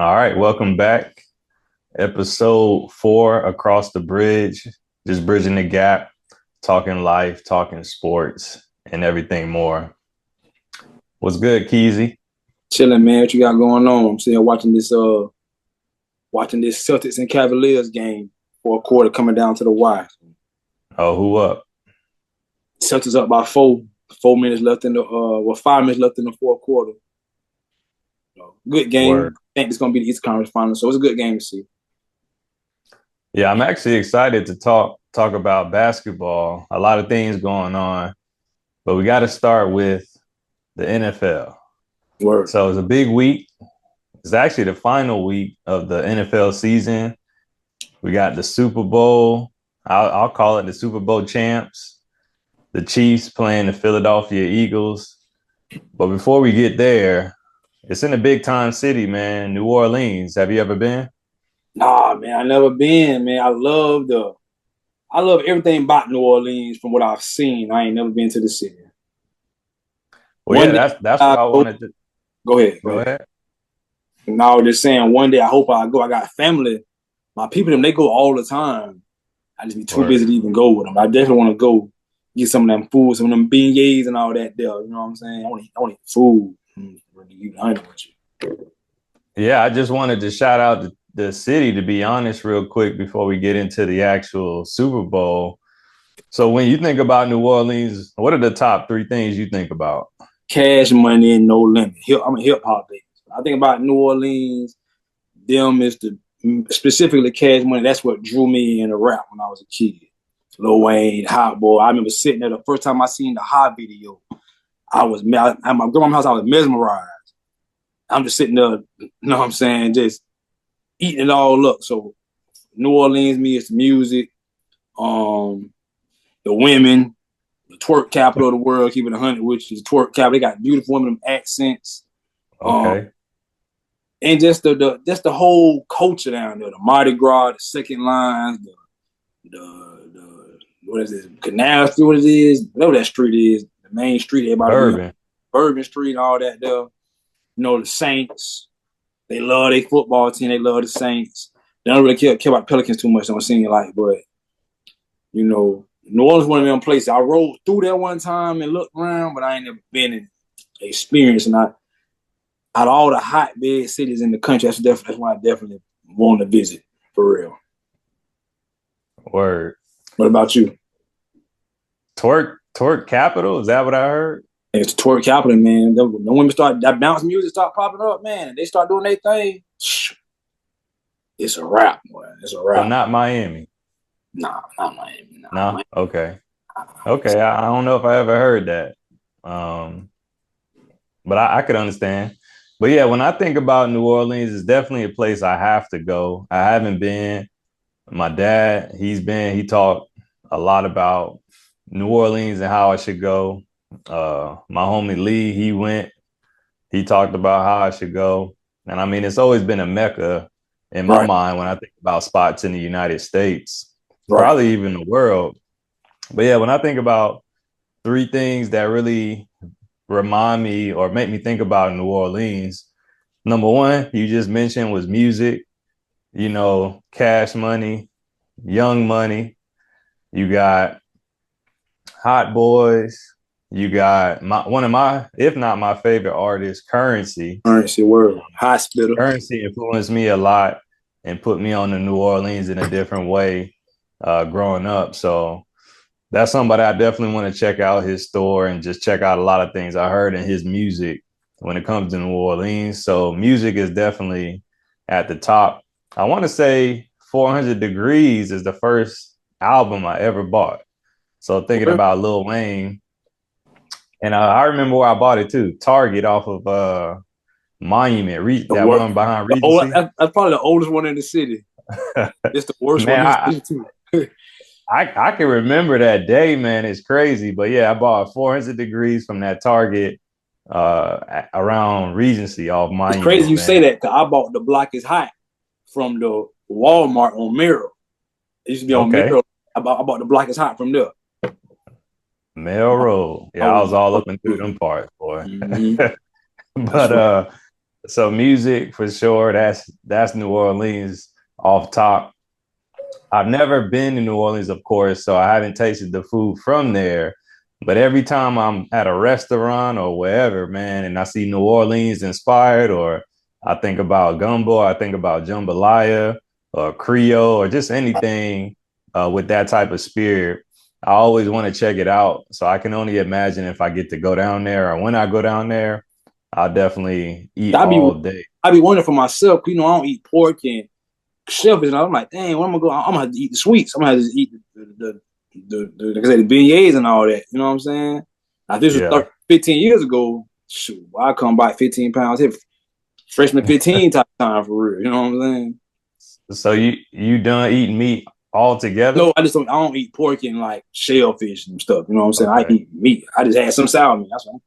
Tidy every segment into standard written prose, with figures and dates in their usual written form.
All right, welcome back. Episode 4, Across the Bridge, just bridging the gap, talking life, talking sports, and everything more. What's good, Keezy? Chilling, man. What you got going on? I'm sitting here watching this Celtics and Cavaliers game for a quarter coming down to the wire. Oh, who up? Celtics up by 4. 4 minutes left in the 5 minutes left in the fourth quarter. Good game. Word. I think it's gonna be the East Conference Finals, so it's a good game to see. Yeah, I'm actually excited to talk about basketball. A lot of things going on, but we got to start with the NFL. Word. So it's a big week. It's actually the final week of the NFL season. We got the Super Bowl. I'll call it the Super Bowl champs. The Chiefs playing the Philadelphia Eagles. But before we get there, it's in a big time city, man, New Orleans. Have you ever been? Nah, man, I never been, man. I love everything about New Orleans from what I've seen. I ain't never been to the city. Well, One yeah, day that's what I I go, wanted to go ahead, go go ahead. ahead. And I was just saying, one day I hope I go. I got family. My people, them, they go all the time. I just be too busy Word. to even go with them. I definitely want to go get some of them food, some of them beignets and all that there. You know what I'm saying? I want to eat food. Really eat honey with you. Yeah, I just wanted to shout out the city, to be honest, real quick before we get into the actual Super Bowl. So when you think about New Orleans, what are the top 3 things you think about? Cash money and no limit. I'm a hip hop baby. I think about New Orleans. Them is the specifically Cash Money. That's what drew me into rap when I was a kid. Lil Wayne, Hot Boy. I remember sitting there the first time I seen the Hot video. At my grandma's house. I was mesmerized. I'm just sitting there, you know what I'm saying, just eating it all up. So New Orleans, me, it's the music, um, the women, the twerk capital of the world, keeping it 100, which is twerk capital. They got beautiful women, accents, Okay. and just the whole culture down there. The Mardi Gras, the second lines, the what is it, Canal Street, what it is, whatever that street is, the main street, everybody be on, Bourbon. Bourbon Street and all that there. You know, the Saints, they love their football team, they love the Saints. They don't really care about Pelicans too much, I'm seeing like, but you know, New Orleans one of them places. I rode through there one time and looked around, but I ain't never been in experience. And out of all the hotbed cities in the country, that's why I definitely want to visit for real. Word. What about you? Twerk capital? Is that what I heard? It's twerk capital, man. The women start that bounce music start popping up, man, and they start doing their thing. It's a wrap, boy. It's a So wrap. not Miami. Nah, not Miami. Nah, No? Miami. Okay. Nah. Okay. I don't know if I ever heard that. Um, but I could understand. But yeah, when I think about New Orleans, it's definitely a place I have to go. I haven't been. My dad, he talked a lot about New Orleans and how I should go. My homie Lee, he talked about how I should go. And I mean, it's always been a mecca in my Right, mind when I think about spots in the United States, right. probably even the world. But yeah, when I think about 3 things that really remind me or make me think about New Orleans, number one, you just mentioned was music, Cash Money, Young Money. You got Hot Boys. You got one of my, if not my favorite artist, Currency. Currency word. Hospital. Currency influenced me a lot and put me on to New Orleans in a different way growing up. So that's somebody I definitely want to check out his store and just check out a lot of things I heard in his music when it comes to New Orleans. So music is definitely at the top. I want to say 400 Degrees is the first album I ever bought. So thinking about Lil Wayne, and I remember where I bought it too, Target off of Monument, that one behind Regency. That's probably the oldest one in the city. It's the worst one Man, in the city too. I can remember that day, man. It's crazy. But yeah, I bought 400 Degrees from that Target around Regency off It's crazy Monument, you say man. that because I bought the Block is Hot from the Walmart on Mirror. It used to be on Okay. Mirror. I bought the Block is Hot from there. Melrose. I Yeah, I was, was all up and through them parts, boy. mm-hmm. That's But right. So music for sure. That's New Orleans off top. I've never been to New Orleans, of course, so I haven't tasted the food from there. But every time I'm at a restaurant or wherever, man, and I see New Orleans inspired, or I think about gumbo, I think about jambalaya or Creole or just anything with that type of spirit, I always want to check it out. So I can only imagine if I get to go down there or when I go down there, I'll definitely eat I be all day. I be wondering for myself. You know, I don't eat pork and shellfish, and I'm like, dang, what am I going? I'm gonna have to eat the sweets. I'm gonna have to eat the like I said, the beignets and all that. You know what I'm saying? Now, if this was Yeah. 15 years ago, shoot, I come by 15 pounds here, freshman 15 type time for real. You know what I'm saying? So you done eating meat altogether? No, I don't eat pork and like shellfish and stuff. You know what I'm saying? I Okay. eat meat. I just had some salmon. That's what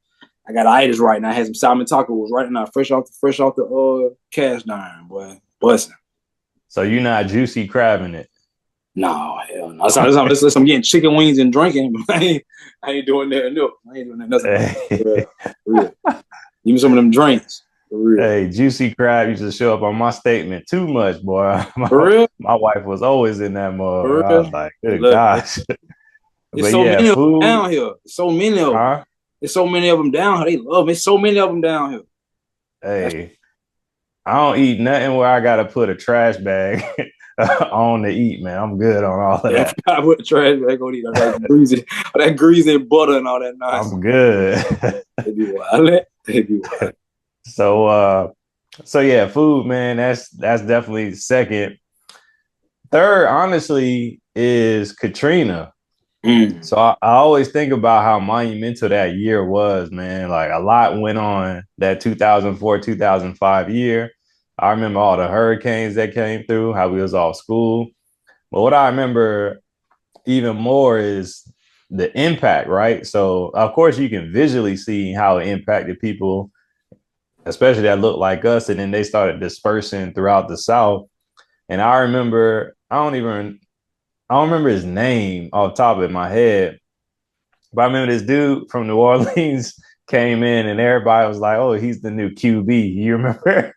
I got itis right now. I had some salmon tacos right now, fresh off the cast iron, boy. Busting. So you're not juicy crabbing it. No, hell no. That's I'm getting chicken wings and drinking. I ain't doing that. No, I ain't doing that. Nothing. Hey, For real. Give me some of them drinks. For real. hey, juicy crab used to show up on my statement too much, boy. For real. My wife was always in that mode. For I real. was like, good Look, gosh. it's But so yeah, many of them food, down here. So many of them. huh? There's so many of them down here. They love me. So many of them down here. That's Hey, I don't eat nothing where I gotta put a trash bag on to eat, man. I'm good on all of yeah. I that. forgot what the trash bag gonna eat. That greasy butter and all that nonsense. I'm good. They be wild. They be wild. So so yeah, food, man, that's definitely second. Third, honestly, is Katrina. Mm. So I always think about how monumental that year was, man. Like a lot went on that 2004, 2005 year. I remember all the hurricanes that came through, how we was off school. But what I remember even more is the impact, right? So of course you can visually see how it impacted people, especially that looked like us, and then they started dispersing throughout the South. And I remember, I don't remember his name off the top of my head, but I remember this dude from New Orleans came in and everybody was like, "Oh, he's the new QB." You remember?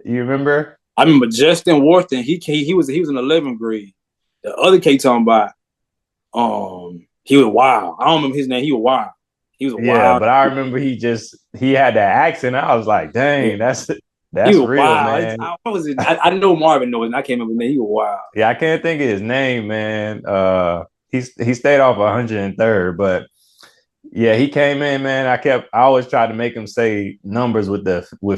You remember? I remember Justin Worthing. He was in 11th grade. The other K talking about he was wild. I don't remember his name. He was wild. He was a Yeah, wild. but I remember he had that accent. I was like, Yeah. "Dang, He that's was real, wild. man." I didn't know Marvin knows, and I can't remember his name. He was wild. Yeah, I can't think of his name, man. He stayed off 103rd, but yeah, he came in, man. I always tried to make him say numbers with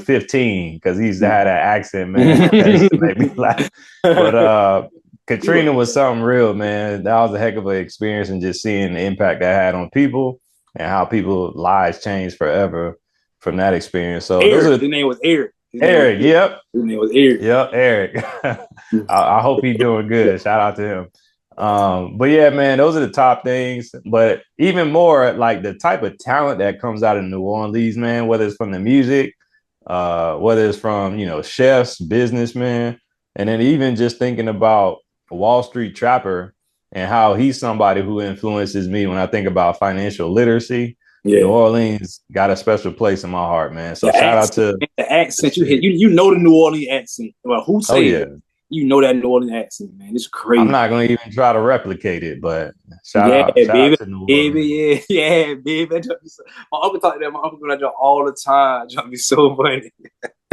15 because he used to have that accent, man. That used to make me laugh. But Katrina was something real, man. That was a heck of an experience, and just seeing the impact that had on people and how people's lives changed forever from that experience. So those Eric. are His name was Eric. Eric. Yep. His name was Eric. Yep, Eric. I hope he's doing good. Shout out to him. But yeah, man, those are the top things. But even more, like the type of talent that comes out of New Orleans, man, whether it's from the music, whether it's from, chefs, businessmen, and then even just thinking about Wall Street Trapper and how he's somebody who influences me when I think about financial literacy. New Yeah. Orleans got a special place in my heart, man. So The shout out accent, to the accent you hit, shit. you know the New Orleans accent. Well, who Oh say yeah. it? You know that New Orleans accent, man. It's I'm crazy. not gonna even try to replicate it, but Yeah, shout out baby, to New Orleans. baby, yeah, baby. My uncle talked to that. My uncle do that job all the time. Trying to be so funny.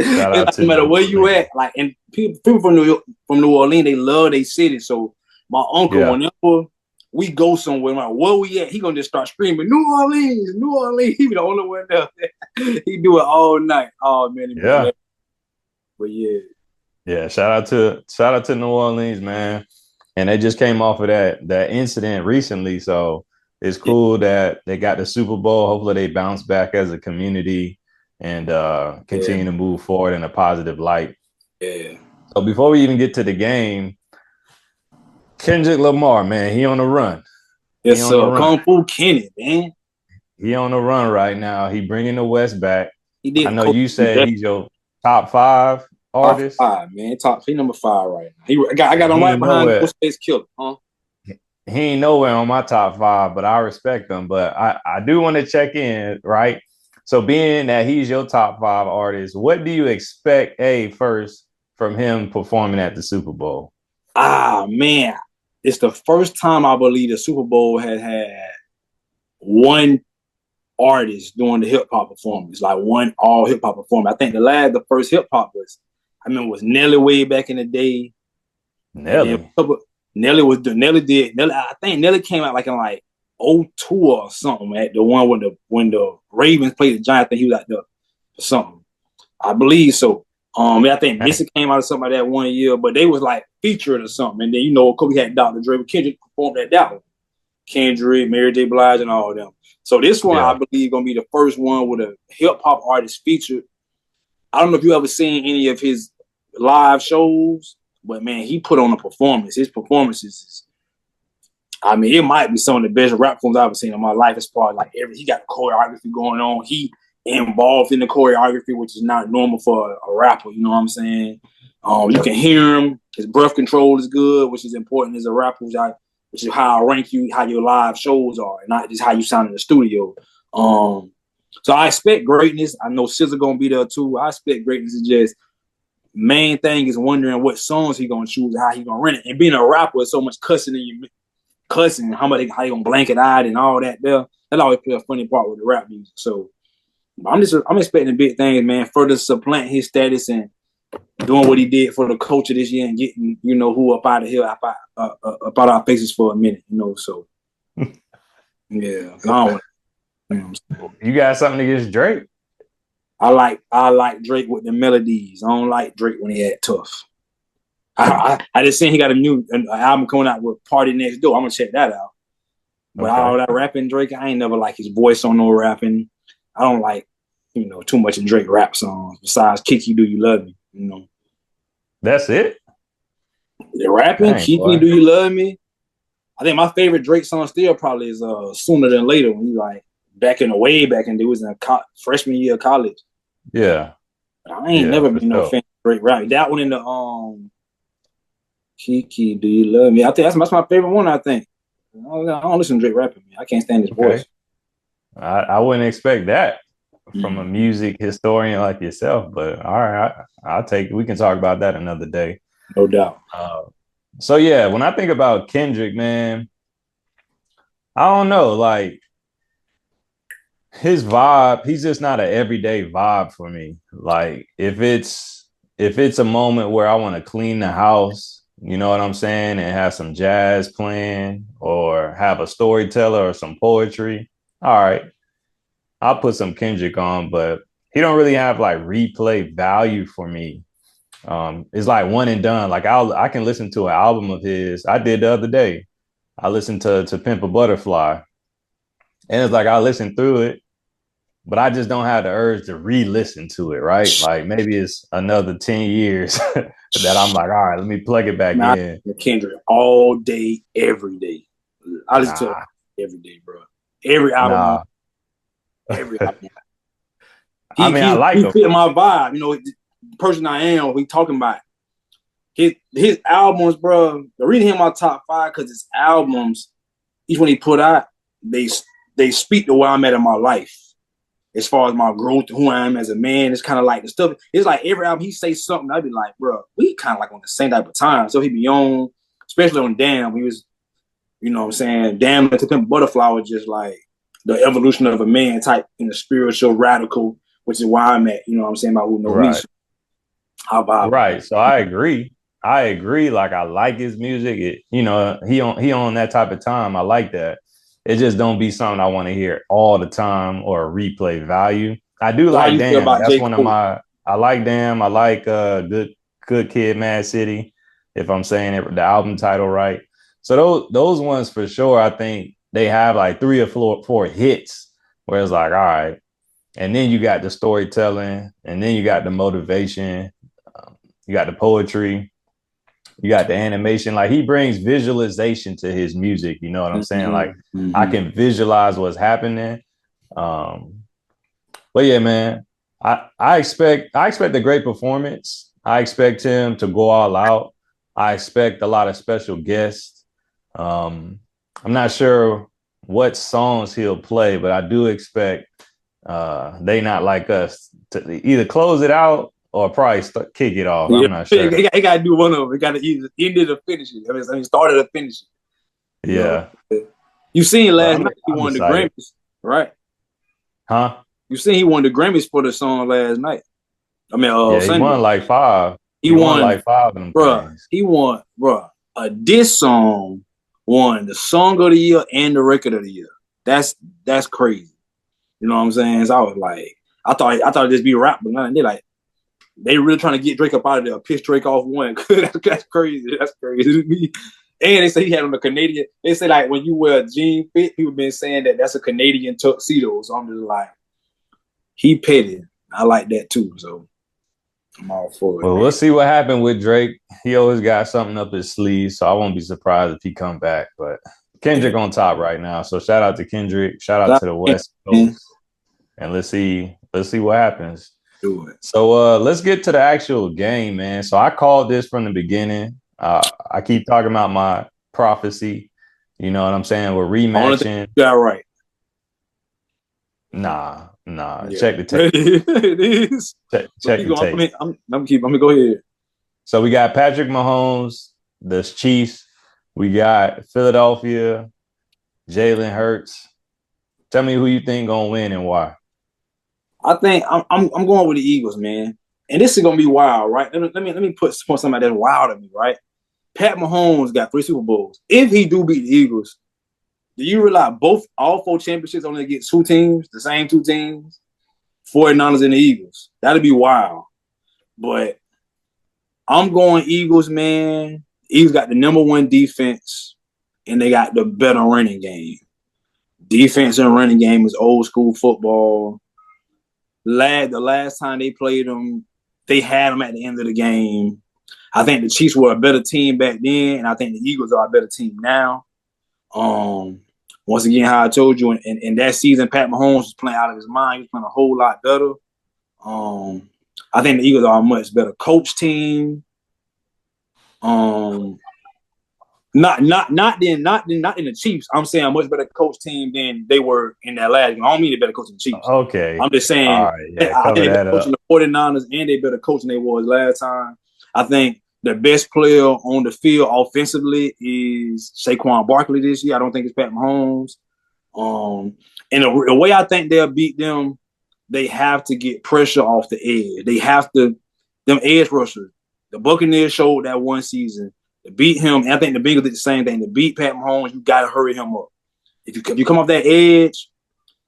Shout It's out like to no matter New where you Orleans. at, like, and people from New Orleans, they love their city. So my uncle, Yeah. whenever we go somewhere, like where we at, he gonna just start screaming, New Orleans, New Orleans. He be the only one there. He do it all night. Oh man, he be Yeah. hilarious. But yeah, Yeah. Shout out to New Orleans, man. And they just came off of that incident recently. So it's yeah, cool that they got the Super Bowl. Hopefully they bounce back as a community and yeah, continue to move forward in a positive light. yeah. So before we even get to the game, Kendrick Lamar, man, he on the run. He Yes, on the sir. run. Kung Fu Kenny, man. He on the run right now. He bringing the West back. He I did know coach you said he's your top five top artist. five, man. He number five right now. I got And him he right ain't behind nowhere. Ghostface Killer, huh? He ain't nowhere on my top five, but I respect him. But I do want to check in, right? So being that he's your top 5 artist, what do you expect first from him performing at the Super Bowl? Man, it's the first time I believe the Super Bowl has had one artist doing the hip hop performance, like one all hip hop performance. I think the first hip hop was Nelly way back in the day. Nelly. Nelly. I think Nelly came out like in like '02 or something at the one when the Ravens played the Giants. I think he was out there for something. I believe so. I think Missy came out of something like that one year, but they was like featured or something. And then of course we had Dr. Dre, but Kendrick performed at that one. Kendrick, Mary J. Blige, and all of them. So this one, I believe, gonna be the first one with a hip hop artist featured. I don't know if you ever seen any of his live shows, but man, he put on a performance. His performances it might be some of the best rap films I've ever seen in my life. As far as like he got the choreography going on. He involved in the choreography, which is not normal for a rapper. You know what I'm saying? You can hear him. His breath control is good, which is important as a rapper. Which is how I rank you, how your live shows are, and not just how you sound in the studio. So I expect greatness. I know SZA gonna be there too. I expect greatness. Is just main thing is wondering what songs he gonna choose, how he gonna run it. And being a rapper is so much cussing in you, cussing, how you gonna blanket out and all that there. That always play a funny part with the rap music. So I'm expecting big things, man. Further supplant his status and doing what he did for the culture this year and getting, who up out of here, up out our faces for a minute, so yeah. You got something against Drake? I like Drake with the melodies. I don't like Drake when he had tough. I just seen he got an album coming out with Party Next Door. I'm gonna check that out. But all that rapping Drake, I ain't never like his voice on no rapping. I don't like, too much in Drake rap songs. Besides Kiki, Do You Love Me? That's it? The rapping, Kiki, Do You Love Me? I think my favorite Drake song still probably is Sooner Than Later, when he like way back in, it was in freshman year of college. Yeah. But I ain't never been no fan of Drake rap. That one in the Kiki, Do You Love Me? I think that's my favorite one, I think. I don't listen to Drake rapping, man. I can't stand his voice. I wouldn't expect that from a music historian like yourself, but all right, I'll take it. We can talk about that another day. No doubt. So yeah, when I think about Kendrick, man, I don't know, like his vibe, he's just not an everyday vibe for me. Like if it's a moment where I want to clean the house, you know what I'm saying, and have some jazz playing or have a storyteller or some poetry, all right, I'll put some Kendrick on, but he don't really have like replay value for me. It's like one and done. Like I can listen to an album of his. I did the other day. I listened to Pimp a Butterfly, and it's like I listened through it, but I just don't have the urge to re-listen to it. Right? Like maybe it's another 10 years that I'm like, all right, let me plug it back in. Kendrick all day, every day. I listen to it every day, bro. Every album. Every album. I like he fit my vibe. The person I am, we talking about his albums, bro. The reason him my top 5 because his albums, each one he put out, they speak to where I'm at in my life. As far as my growth, who I am as a man, it's kind of like the stuff. It's like every album he say something, I'd be like, bro, we kind of like on the same type of time. So he be on, especially on Damn. He was, you know what I'm saying? Damn, to Pimp Butterfly was just like the evolution of a man type in the spiritual radical, which is why I'm at, you know what I'm saying, about who know me. How about right? So I agree. Like I like his music. He on that type of time. I like that. It just don't be something I want to hear all the time or replay value. I do like Damn. That's one of my. I like Damn. I like Good Kid, Mad City. If I'm saying it, the album title right. So those ones for sure. I think they have like 3 or 4 hits where it's like, all right. And then you got the storytelling, and then you got the motivation, you got the poetry, you got the animation. Like he brings visualization to his music. You know what I'm saying? Like I can visualize what's happening. But yeah, man, I expect a great performance. I expect him to go all out. I expect a lot of special guests. I'm not sure what songs he'll play, but I do expect they not like us to either close it out or probably kick it off. Yeah, I'm not sure. he got to do one of them. He got to either end it or finish it. I mean, started or finish it. You know, Yeah. you seen But last night he I'm won the excited. Grammys, right? Huh? You seen he won the Grammys for the song last night. I mean, Yeah, he Sunday. won like 5. He He won won, like 5 of them bruh. things. He won, bruh. A diss song won the song of the year and the record of the year. That's crazy. You know what I'm saying? So I was like, I thought it'd just be rap, but nothing. They really trying to get Drake up out of there, piss Drake off one. That's crazy. That's crazy to me. And they say he had on a Canadian. They say like when you wear a jean fit, people been saying that that's a Canadian tuxedo. So I'm just like, he petty. I like that too. So I'm all for it. Well, we'll see what happened with Drake. He always got something up his sleeve, so I won't be surprised if he come back. But Kendrick on top right now. So shout out to Kendrick. Shout out to the West Coast. And let's see what happens. Do it. So let's get to the actual game, man. So I called this from the beginning. I keep talking about my prophecy. You know what I'm saying? We're rematching. Yeah, right. Nah. Yeah. Check the tape. It is. Check the tape. I'm gonna go ahead. So we got Patrick Mahomes, the Chiefs. We got Philadelphia, Jalen Hurts. Tell me who you think gonna win and why. I think I'm going with the Eagles, man. And this is gonna be wild, right? Let me put something that's wild to me, right? Pat Mahomes got 3 Super Bowls. If he do beat the Eagles, do you realize all 4 championships only get 2 teams, the same 2 teams? 49ers and the Eagles. That'd be wild. But I'm going Eagles, man. Eagles got the #1 defense, and they got the better running game. Defense and running game is old school football. The last time they played them, they had them at the end of the game. I think the Chiefs were a better team back then, and I think the Eagles are a better team now. Once again, how I told you, in that season, Pat Mahomes was playing out of his mind. He was playing a whole lot better. I think the Eagles are a much better coach team. Not in the Chiefs. I'm saying a much better coach team than they were in that last game. I don't mean they better coach than the Chiefs. Okay. I'm just saying all right, yeah, I think they're coaching the 49ers and they better coaching they was last time. I think the best player on the field offensively is Saquon Barkley this year. I don't think it's Pat Mahomes. And the way I think they'll beat them, they have to get pressure off the edge. They have to, them edge rushers. The Buccaneers showed that one season. To beat him, and I think the Bengals did the same thing. To beat Pat Mahomes, you got to hurry him up. If you come off that edge,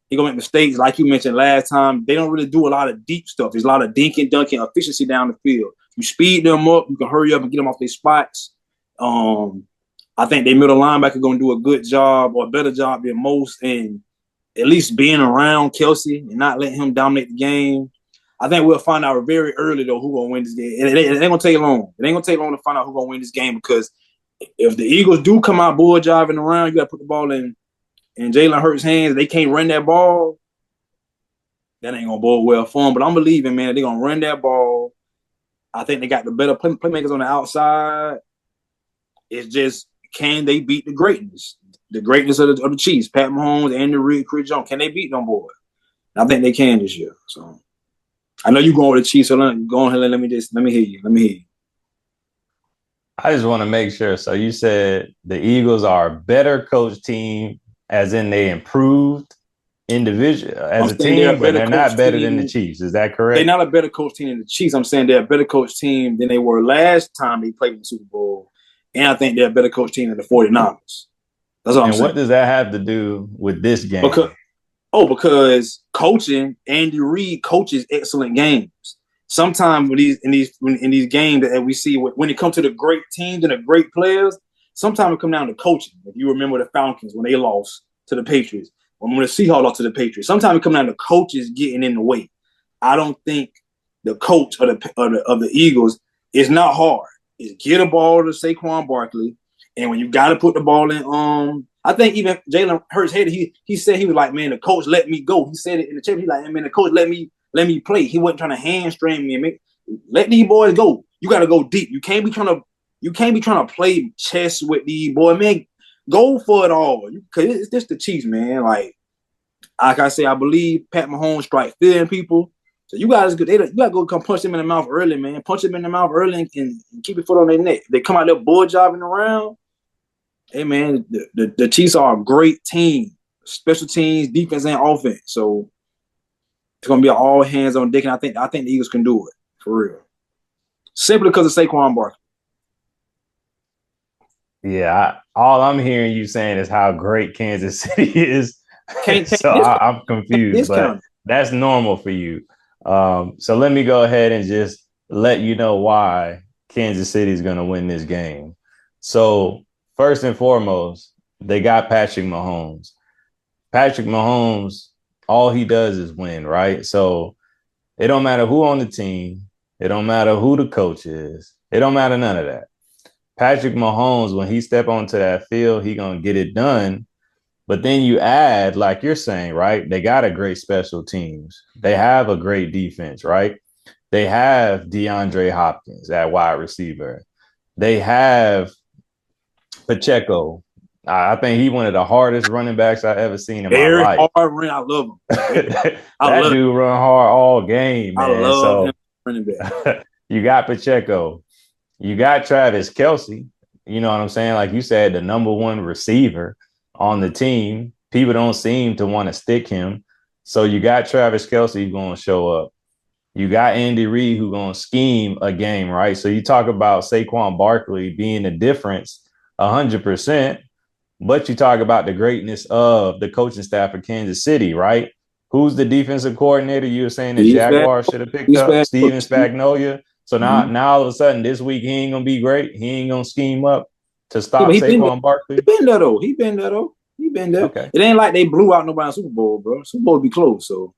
he's going to make mistakes. Like you mentioned last time, they don't really do a lot of deep stuff. There's a lot of dinking, dunking, efficiency down the field. You speed them up, you can hurry up and get them off their spots. I think their middle linebacker going to do a good job or a better job than most in at least being around Kelsey and not letting him dominate the game. I think we'll find out very early, though, who's going to win this game. It ain't going to take long. It ain't going to take long to find out who's going to win this game because if the Eagles do come out bull driving around, you got to put the ball in Jalen Hurts' hands. They can't run that ball. That ain't going to bode well for them. But I'm believing, man, they're going to run that ball. I think they got the better playmakers on the outside. It's just, can they beat the greatness? The greatness of the Chiefs, Pat Mahomes, Andy Reid, Chris Jones. Can they beat them boys? I think they can this year. So I know you're going with the Chiefs, so go ahead and let me hear you. I just want to make sure. So you said the Eagles are a better coach team, as in they improved individual as a team, but they're not better than the Chiefs. Is that correct? They're not a better coach team than the Chiefs. I'm saying they're a better coach team than they were last time they played in the Super Bowl. And I think they're a better coach team than the 49ers. That's what I'm saying. And what does that have to do with this game? Because coaching, Andy Reid coaches excellent games. Sometimes in these games that we see when it comes to the great teams and the great players, sometimes it comes down to coaching. If you remember the Falcons when they lost to the Patriots, when the Seahawks lost to the Patriots, sometimes it comes down to coaches getting in the way. I don't think the coach of the Eagles is not hard. It's get a ball to Saquon Barkley, and when you got to put the ball in, I think even Jalen Hurts had it. He said he was like, man, the coach let me go. He said it in the chat. He's like, man, the coach let me play. He wasn't trying to hamstring me. Let these boys go. You got to go deep. You can't be trying to play chess with these boys, man. Go for it all. Because it's just the Chiefs, man. Like like I say, I believe Pat Mahomes strike fear in people. So you guys, you gotta go come punch them in the mouth early, man. Punch them in the mouth early and keep your foot on their neck. If they come out there bull jobbing around. Hey man, the Chiefs are a great team, special teams, defense and offense. So it's gonna be all hands on deck, and I think the Eagles can do it for real. Simply because of Saquon Barkley. Yeah, all I'm hearing you saying is how great Kansas City is. So I'm confused, but that's normal for you. So let me go ahead and just let you know why Kansas City is going to win this game. So first and foremost, they got Patrick Mahomes. Patrick Mahomes, all he does is win, right? So it don't matter who on the team. It don't matter who the coach is. It don't matter none of that. Patrick Mahomes, when he step onto that field, he going to get it done. But then you add, like you're saying, right? They got a great special teams. They have a great defense, right? They have DeAndre Hopkins at wide receiver. They have Pacheco. I think he one of the hardest running backs I've ever seen in my life. Hard run. I love him. That dude run hard all game, man. I love him running back. You got Pacheco. You got Travis Kelce. You know what I'm saying? Like you said, the number one receiver on the team. People don't seem to want to stick him. So you got Travis Kelce going to show up. You got Andy Reid who's going to scheme a game, right? So you talk about Saquon Barkley being the difference 100%, but you talk about the greatness of the coaching staff of Kansas City, right? Who's the defensive coordinator? You were saying the Jaguars should have picked up Steven Spagnuolo. So now all of a sudden this week he ain't gonna be great. He ain't gonna scheme up to stop Saquon Barkley. He been there though. He been there. Okay. It ain't like they blew out nobody in the Super Bowl, bro. Super Bowl be close. So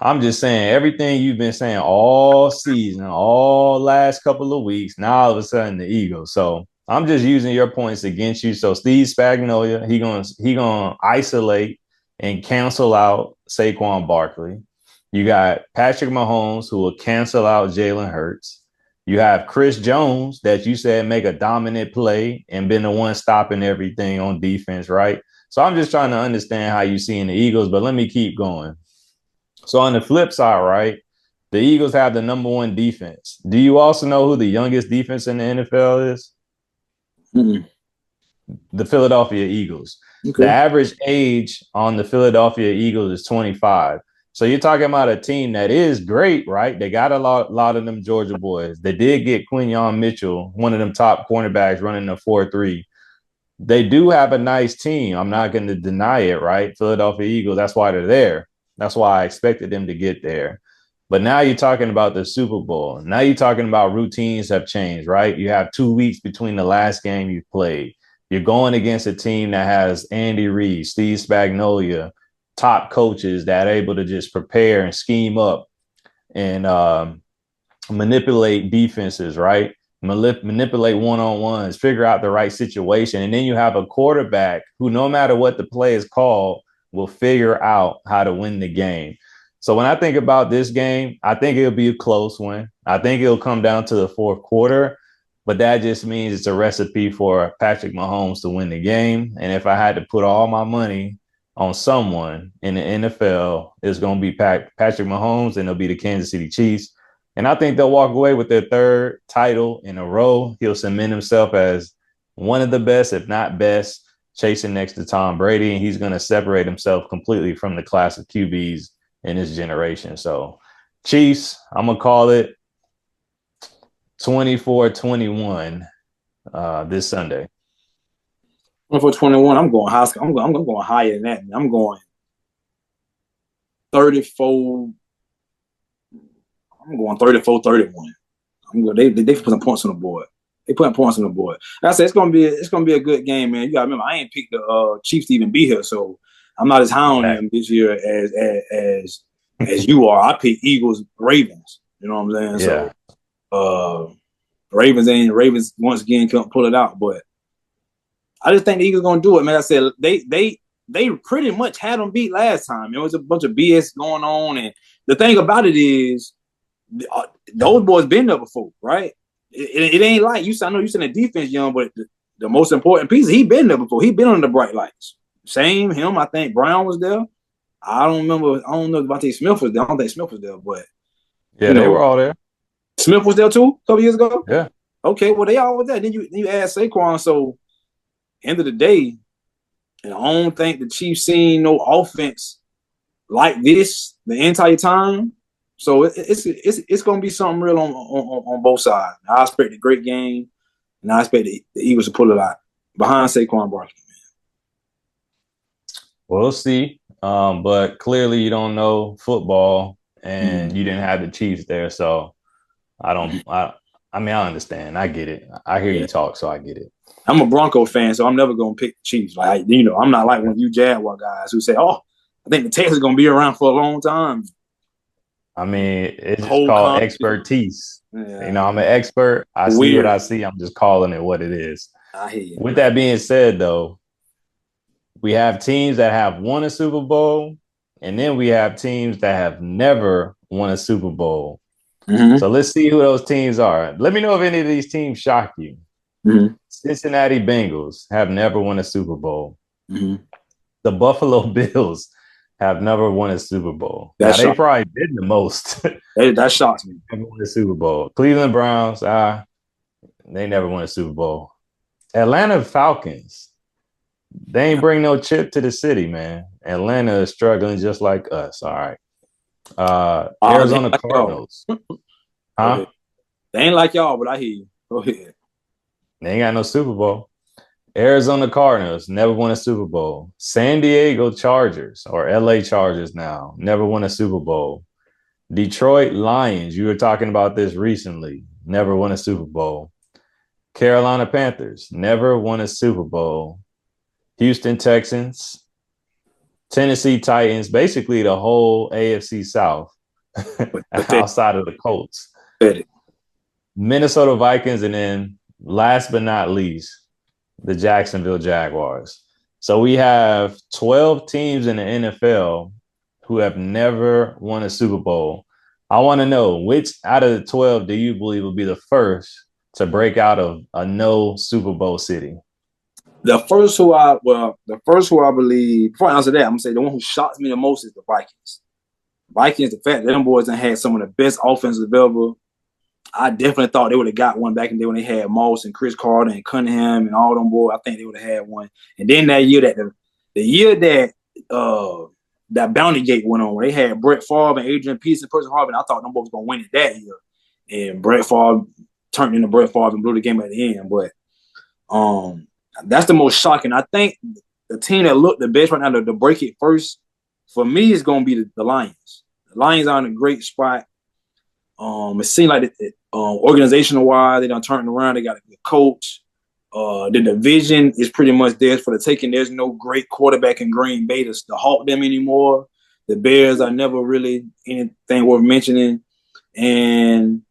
I'm just saying everything you've been saying all season, all last couple of weeks. Now all of a sudden the Eagles. So I'm just using your points against you. So Steve Spagnuolo, he gonna isolate and cancel out Saquon Barkley. You got Patrick Mahomes, who will cancel out Jalen Hurts. You have Chris Jones, that you said make a dominant play and been the one stopping everything on defense, right? So I'm just trying to understand how you see in the Eagles, but let me keep going. So on the flip side, right, the Eagles have the number one defense. Do you also know who the youngest defense in the NFL is? Mm-hmm. The Philadelphia Eagles. Okay. The average age on the Philadelphia Eagles is 25. So you're talking about a team that is great, right? They got a lot of them Georgia boys. They did get Quinyon Mitchell, one of them top cornerbacks, running the 4-3. They do have a nice team. I'm not going to deny it, right? Philadelphia Eagles, that's why they're there. That's why I expected them to get there. But now you're talking about the Super Bowl. Now you're talking about routines have changed, right? You have 2 weeks between the last game you played. You're going against a team that has Andy Reid, Steve Spagnuolo, top coaches that are able to just prepare and scheme up and manipulate defenses, right? Manipulate one-on-ones, figure out the right situation. And then you have a quarterback who, no matter what the play is called, will figure out how to win the game. So when I think about this game, I think it'll be a close one. I think it'll come down to the fourth quarter, but that just means it's a recipe for Patrick Mahomes to win the game. And if I had to put all my money on someone in the NFL, it's going to be Patrick Mahomes, and it'll be the Kansas City Chiefs. And I think they'll walk away with their third title in a row. He'll cement himself as one of the best, if not best, chasing next to Tom Brady. And he's going to separate himself completely from the class of QBs in this generation. So Chiefs, I'm going to call it 24-21 this Sunday. 24-21. I'm going high. I'm going higher than that. I'm going 34. I'm going 34-31. I'm going. They put some points on the board. They putting points on the board. Like I said, it's gonna be a good game, man. You gotta remember, I ain't picked the Chiefs to even be here, so I'm not as high on them this year as you are. I picked Eagles, Ravens. You know what I'm saying? Yeah. So Ravens once again couldn't pull it out, but I just think the Eagles gonna do it, man. I said they pretty much had them beat last time. There was a bunch of BS going on, and the thing about it is, those boys been there before, right? It ain't like you. I know you said the defense young, but the most important piece, he been there before. He been on the bright lights. Same him. I think Brown was there. I don't remember. I don't know if Devontae Smith was there. I don't think Smith was there, but Yeah, they were all there. Smith was there too a couple years ago. Yeah. Okay, well they all was there. Then you add Saquon. So end of the day, and I don't think the Chiefs seen no offense like this the entire time. So it's gonna be something real on both sides. I expect a great game, and I expect the Eagles to pull it out behind Saquon Barkley. We'll see. But clearly you don't know football and you didn't have the Chiefs there. So I mean, I understand. I get it. I hear you talk, so I get it. I'm a Bronco fan, so I'm never gonna pick the Chiefs. Like, I'm not like one of you Jaguar guys who say, "Oh, I think the Texans are gonna be around for a long time." I mean, it's just called expertise. Yeah. I'm an expert. I see what I see. I'm just calling it what it is. I hear you. With that being said, though, we have teams that have won a Super Bowl, and then we have teams that have never won a Super Bowl. Mm-hmm. So let's see who those teams are. Let me know if any of these teams shock you. Mm-hmm. Cincinnati Bengals have never won a Super Bowl. Mm-hmm. The Buffalo Bills have never won a Super Bowl. They probably did the most. That shocks me. Never won a Super Bowl. Cleveland Browns, they never won a Super Bowl. Atlanta Falcons, they ain't bring no chip to the city, man. Atlanta is struggling just like us. All right. Arizona Cardinals. Huh? They ain't like y'all, but I hear you. Go ahead. They ain't got no Super Bowl. Arizona Cardinals never won a Super Bowl. San Diego Chargers, or LA Chargers now, never won a Super Bowl. Detroit Lions, you were talking about this recently, never won a Super Bowl. Carolina Panthers, never won a Super Bowl. Houston Texans, Tennessee Titans, basically the whole AFC South outside of the Colts. Minnesota Vikings, and then last but not least, the Jacksonville Jaguars. So we have 12 teams in the NFL who have never won a Super Bowl. I want to know, which out of the 12 do you believe will be the first to break out of a no Super Bowl city? The first who I believe, before I answer that, I'm going to say the one who shocks me the most is the Vikings. Vikings, the fact that them boys had some of the best offenses available. I definitely thought they would have got one back in the day when they had Moss and Chris Carter and Cunningham and all them boys. I think they would have had one. And then that year that Bounty Gate went on, where they had Brett Favre and Adrian Peterson, Percy Harvin, I thought them boys was going to win it that year. And Brett Favre turned into Brett Favre and blew the game at the end. But that's the most shocking. I think the team that looked the best right now to break it first, for me, is going to be the Lions. The Lions are in a great spot. It seems like organizational wise, they done turned around. They got a good coach. The division is pretty much theirs for the taking. There's no great quarterback in Green Bay to halt them anymore. The Bears are never really anything worth mentioning. And,